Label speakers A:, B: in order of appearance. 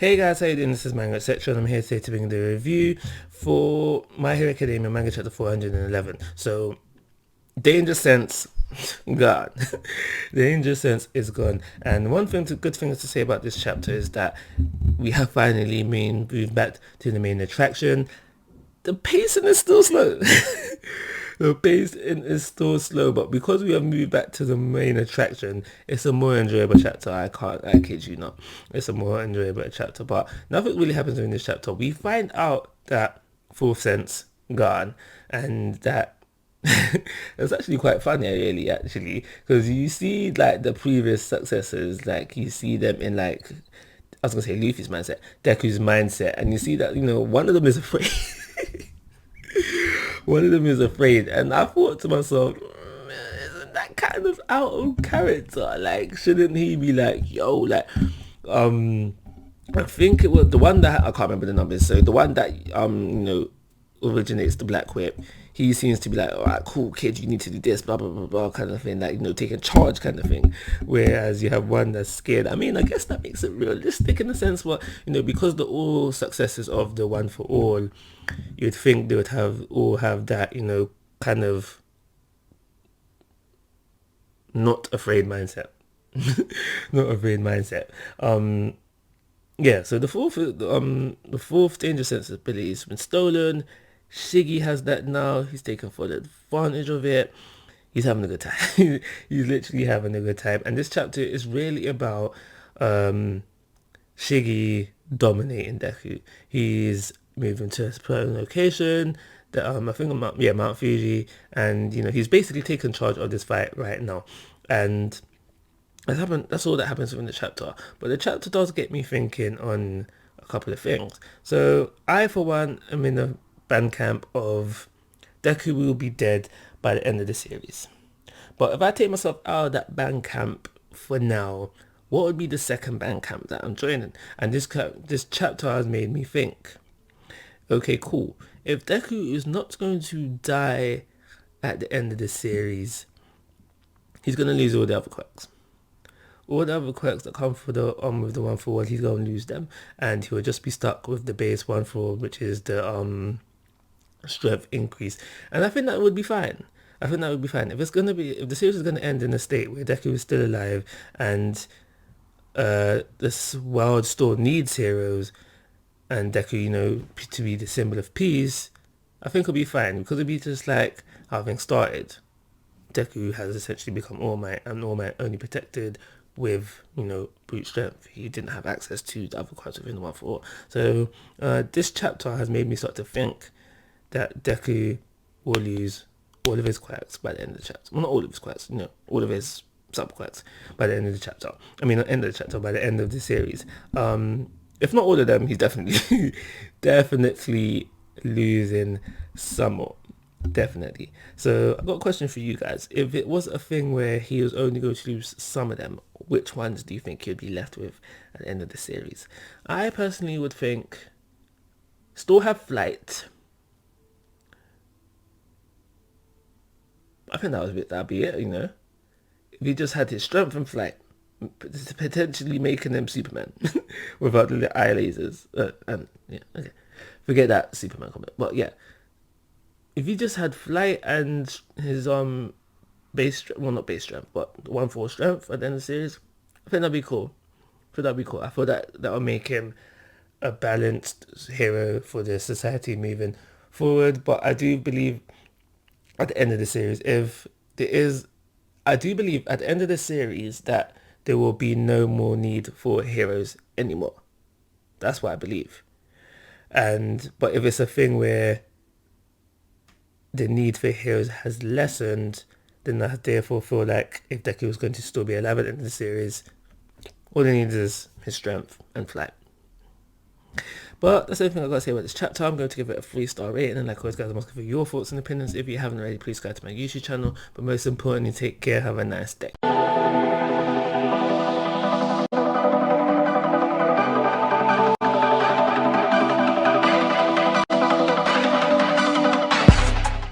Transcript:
A: Hey guys, how you doing? This is Manga, etc. and I'm here today to bring the review for My Hero Academia Manga Chapter 411. So, Danger Sense, gone. Danger Sense is gone. And good thing to say about this chapter is that we have finally moved back to the main attraction. The pacing is still slow. The pacing is still slow, but because we have moved back to the main attraction, it's a more enjoyable chapter. I kid you not. It's a more enjoyable chapter, but nothing really happens in this chapter. We find out that Fourth Sense gone, and that it's actually quite funny, really, actually, because you see like the previous successors, like you see them in like, I was gonna say Luffy's mindset, Deku's mindset, and you see that one of them is afraid. One of them is afraid, and I thought to myself, isn't that kind of out of character? Like, shouldn't he be like, yo, like, I think it was the one that I can't remember the numbers. So the one that originates the Black Whip. He seems to be like, all right, cool, kid, you need to do this, blah blah blah blah, kind of thing, like taking charge, kind of thing. Whereas you have one that's scared. I mean, I guess that makes it realistic in a sense, but because the all successes of the One for All, you'd think they would have that, kind of not afraid mindset, not afraid mindset. Yeah. So the fourth danger sense ability has been stolen. Shiggy has that now. He's taken full advantage of it. He's having a good time. He's literally having a good time. And this chapter is really about Shiggy dominating Deku. He's moving to his present location, I think Mount Fuji, and he's basically taken charge of this fight right now. And that's all that happens within the chapter. But the chapter does get me thinking on a couple of things. So I, for one, am in a band camp of Deku will be dead by the end of the series. But if I take myself out of that band camp for now, what would be the second band camp that I'm joining? And this chapter has made me think, okay, cool. If Deku is not going to die at the end of the series, he's going to lose all the other quirks. All the other quirks that come with the One for All, he's going to lose them. And he will just be stuck with the base One for All, which is the strength increase. And I think that would be fine. If the series is going to end in a state where Deku is still alive and this world still needs heroes, and Deku, to be the symbol of peace, I think it'll be fine, because it'll be just like how things started. Deku has essentially become All Might, and All Might only protected with, brute strength. He didn't have access to the other quirks within the One for All. So this chapter has made me start to think that Deku will lose all of his quirks by the end of the chapter. Well, not all of his quirks, all of his sub-quirks by the end of the chapter. I mean, not end of the chapter, by the end of the series. If not all of them, he's definitely losing some more. Definitely. So I've got a question for you guys. If it was a thing where he was only going to lose some of them, which ones do you think he'd be left with at the end of the series? I personally would think still have flight. I think that'd be it, If he just had his strength and flight, potentially making him Superman without the eye lasers. Okay. Forget that Superman comment. But yeah, if he just had flight and his not base strength, but One for All strength at the end of the series, I think that'd be cool. I thought that would make him a balanced hero for the society moving forward. But I do believe at the end of the series, that there will be no more need for heroes anymore. That's what I believe. But if it's a thing where the need for heroes has lessened, then I therefore feel like if Deku was going to still be alive at the end of the series, all he needs is his strength and flight. But that's everything I've got to say about this chapter. I'm going to give it a 3-star rating, and like always guys, I'm asking for your thoughts and opinions. If you haven't already, please subscribe to my YouTube channel. But most importantly, take care, have a nice day.